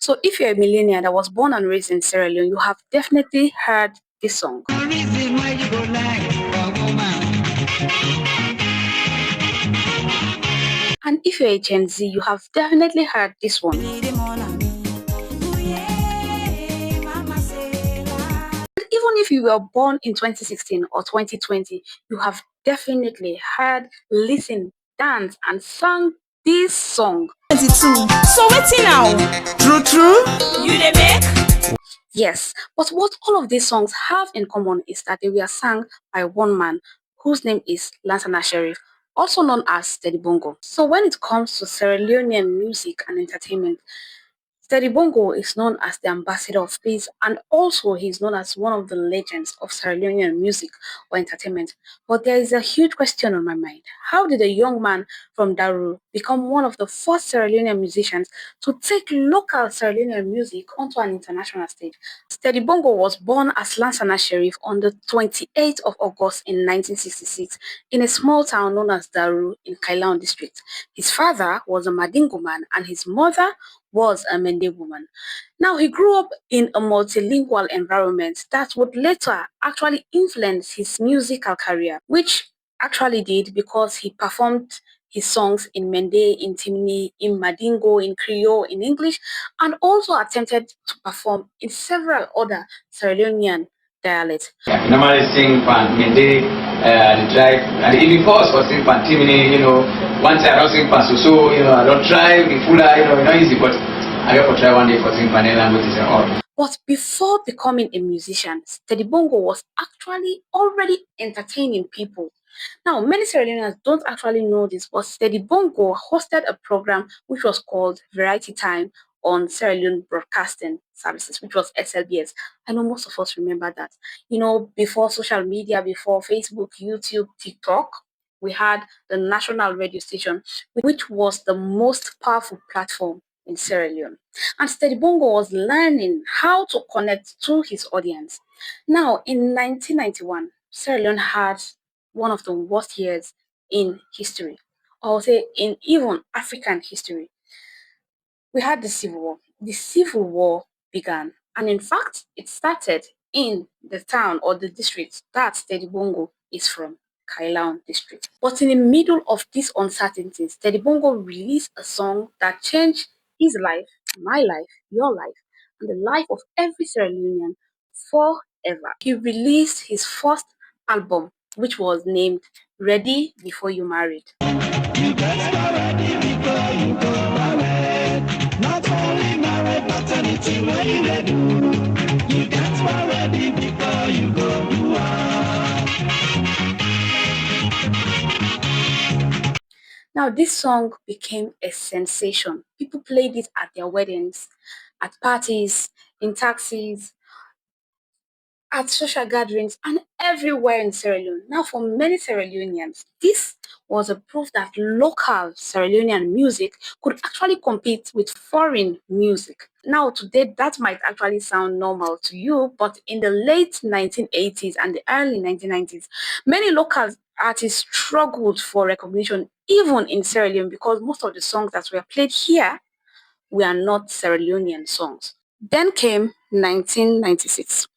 So if you're a millennial that was born and raised in Sierra Leone, you have definitely heard this song. And if you're a Gen Z, you have definitely heard this one. And even if you were born in 2016 or 2020, you have definitely heard, listened, danced, and sung this song. 22. So waiting now. True. You dey make? Yes, but what all of these songs have in common is that they were sung by one man whose name is Lansana Sheriff, also known as Steady Bongo. So when it comes to Sierra Leonean music and entertainment, Steady Bongo is known as the ambassador of peace, and also he's known as one of the legends of Sierra Leonean music or entertainment. But there is a huge question on my mind. How did a young man from Daru become one of the first Sierra Leonean musicians to take local Sierra Leonean music onto an international stage? Steady Bongo was born as Lansana Sheriff on the 28th of August in 1966 in a small town known as Daru in Kailaon district. His father was a Madingo man and his mother was a Mende woman. Now, he grew up in a multilingual environment that would later actually influence his musical career, which actually did because he performed his songs in Mende, in Timni, in Madingo, in Creole, in English, and also attempted to perform in several other Sierra Leonean dialects. Normally sing pan Mende, the drive, and even before us for sing pan Timini, one time I don't sing pan so, I don't try the fuller, not easy, but I got to try one day for sing pan languages and all. But before becoming a musician, Steady Bongo was actually already entertaining people. Now, many Sierra Leoneans don't actually know this, but Steady Bongo hosted a program which was called Variety Time on Sierra Leone Broadcasting Services, which was SLBS. I know most of us remember that. Before social media, before Facebook, YouTube, TikTok, we had the national radio station, which was the most powerful platform in Sierra Leone. And Steady Bongo was learning how to connect to his audience. Now, in 1991, Sierra Leone had one of the worst years in history, or I'll say in even African history. We had the Civil War. The Civil War began, and in fact, it started in the town or the district that Steady Bongo is from, Kailaon district. But in the middle of these uncertainties, Steady Bongo released a song that changed his life, my life, your life, and the life of every Sierra Leonean forever. He released his first album, which was named Ready Before You Married. You best get ready before you go married. Not only married, but anything where you dey do. You get ready before you go do Now, this song became a sensation. People played it at their weddings, at parties, in taxis, at social gatherings, and everywhere in Sierra Leone. Now, for many Sierra Leoneans, this was a proof that local Sierra Leonean music could actually compete with foreign music. Now, today, that might actually sound normal to you, but in the late 1980s and the early 1990s, many local artists struggled for recognition, even in Sierra Leone, because most of the songs that were played here were not Sierra Leonean songs. Then came 1996.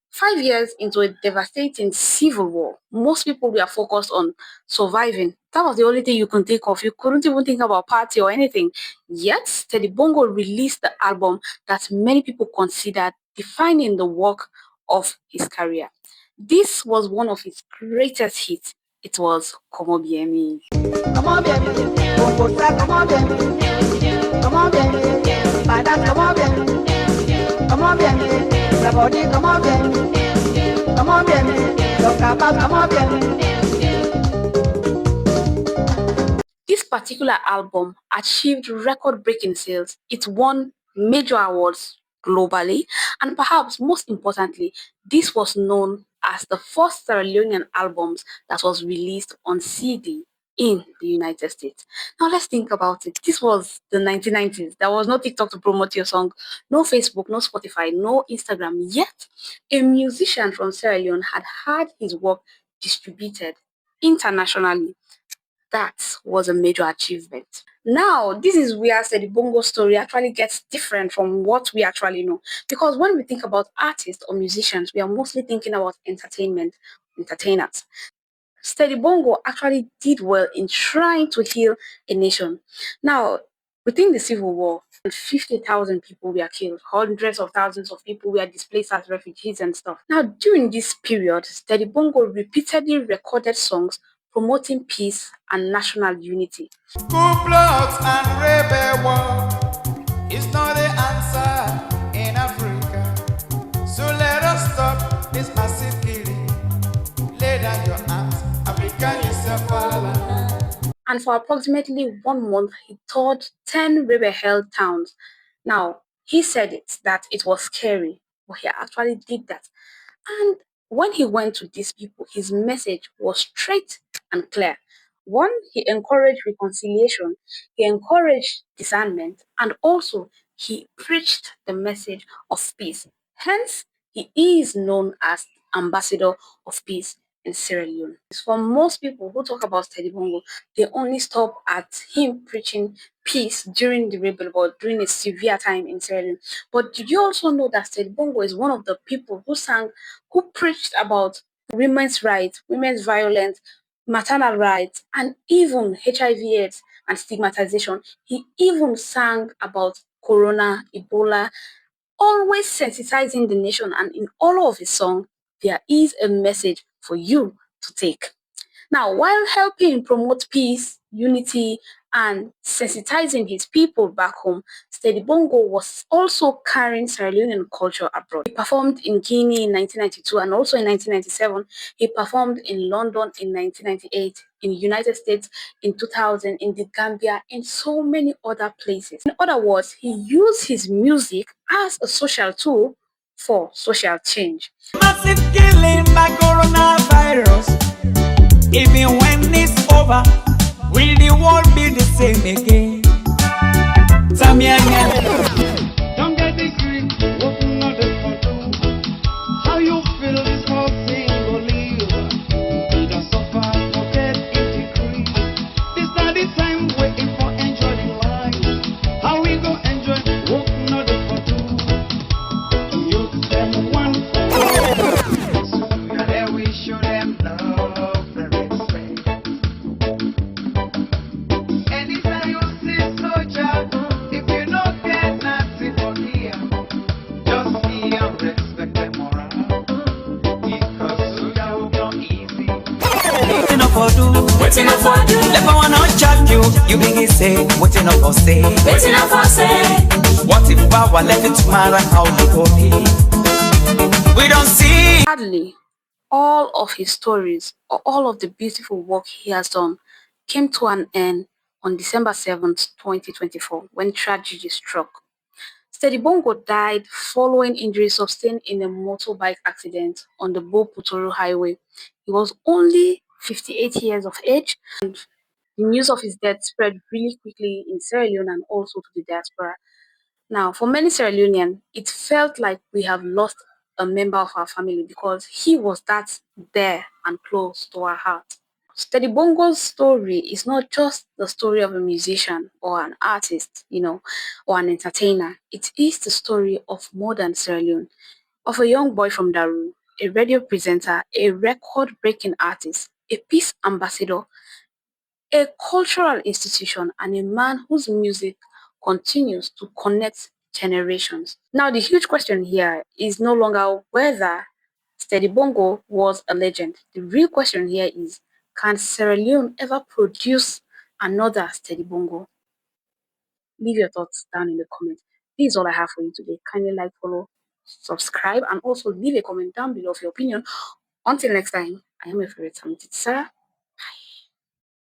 5 years into a devastating civil war, most people were focused on surviving. That was the only thing you could think of. You couldn't even think about party or anything. Yet, Steady Bongo released the album that many people considered defining the work of his career. This was one of his greatest hits. It was Como Bien Me. Come on, baby. Come on, baby. Come on, baby. Come on, baby. Come on, baby. Body, come on, baby. Come on, baby. Come on, baby. This particular album achieved record-breaking sales. It won major awards globally, and perhaps most importantly, this was known as the first Sierra Leonean album that was released on CD in the United States. Now let's think about it. This was the 1990s. There was no TikTok to promote your song, no Facebook, no Spotify, no Instagram. Yet, a musician from Sierra Leone had his work distributed internationally. That was a major achievement. Now, this is where Steady Bongo story actually gets different from what we actually know. Because when we think about artists or musicians, we are mostly thinking about entertainers. Steady Bongo actually did well in trying to heal a nation. Now, within the Civil War, 50,000 people were killed, hundreds of thousands of people were displaced as refugees and stuff. Now, during this period, Steady Bongo repeatedly recorded songs promoting peace and national unity. Coup plots and rebel war is not the answer in Africa. So let us stop this massive killing. Lay down your arms, Africa is your father. And for approximately 1 month, he toured 10 rebel-held towns. Now, he said that it was scary, but he actually did that. And when he went to these people, his message was straight and clear. One, he encouraged reconciliation, he encouraged discernment, and also he preached the message of peace. Hence, he is known as ambassador of peace in Sierra Leone. For most people who talk about Steady Bongo, they only stop at him preaching peace during the rebel war, during a severe time in Sierra Leone. But did you also know that Steady Bongo is one of the people who preached about women's rights, women's violence, maternal rights, and even HIV/AIDS and stigmatization? He even sang about Corona, Ebola, always sensitizing the nation, and in all of his songs, there is a message for you to take. Now, while helping promote peace, unity, and sensitizing his people back home, Steady Bongo was also carrying Sierra Leonean culture abroad. He performed in Guinea in 1992 and also in 1997. He performed in London in 1998, in the United States in 2000, in the Gambia, and so many other places. In other words, he used his music as a social tool for social change. Massive killing by coronavirus. Even when it's over, will the world be the same again? Don't get this green, open not the photo. How you feel this whole thing will leave? We don't suffer, forget it decrease. This not the time waiting for enjoying life. How we go enjoy, open not the photo. You them one for all. So there we show them love, the respect. Anytime you see soldier, if you don't get nothing for here, just see and respect them moral. Because soldier will come easy. Waiting up for do, waiting up for do. If I wanna chat you, you begin say, waiting up for say, waiting up for say. What if power left it tomorrow? How you go be? We don't see. Sadly, all of his stories or all of the beautiful work he has done came to an end on December 7th, 2024, when tragedy struck. Steady Bongo died following injuries sustained in a motorbike accident on the Bo-Putoro Highway. He was only 58 years of age, and the news of his death spread really quickly in Sierra Leone and also to the diaspora. Now, for many Sierra Leoneans, it felt like we have lost a member of our family because he was that there and close to our heart. Steady Bongo's story is not just the story of a musician or an artist, or an entertainer. It is the story of modern Sierra Leone, of a young boy from Daru, a radio presenter, a record-breaking artist, a peace ambassador, a cultural institution, and a man whose music continues to connect generations. Now, the huge question here is no longer whether Steady Bongo was a legend. The real question here is, can Sierra Leone ever produce another Steady Bongo? Leave your thoughts down in the comments. This is all I have for you today. Kindly like, follow, subscribe, and also leave a comment down below of your opinion. Until next time, I am your favorite Sarah.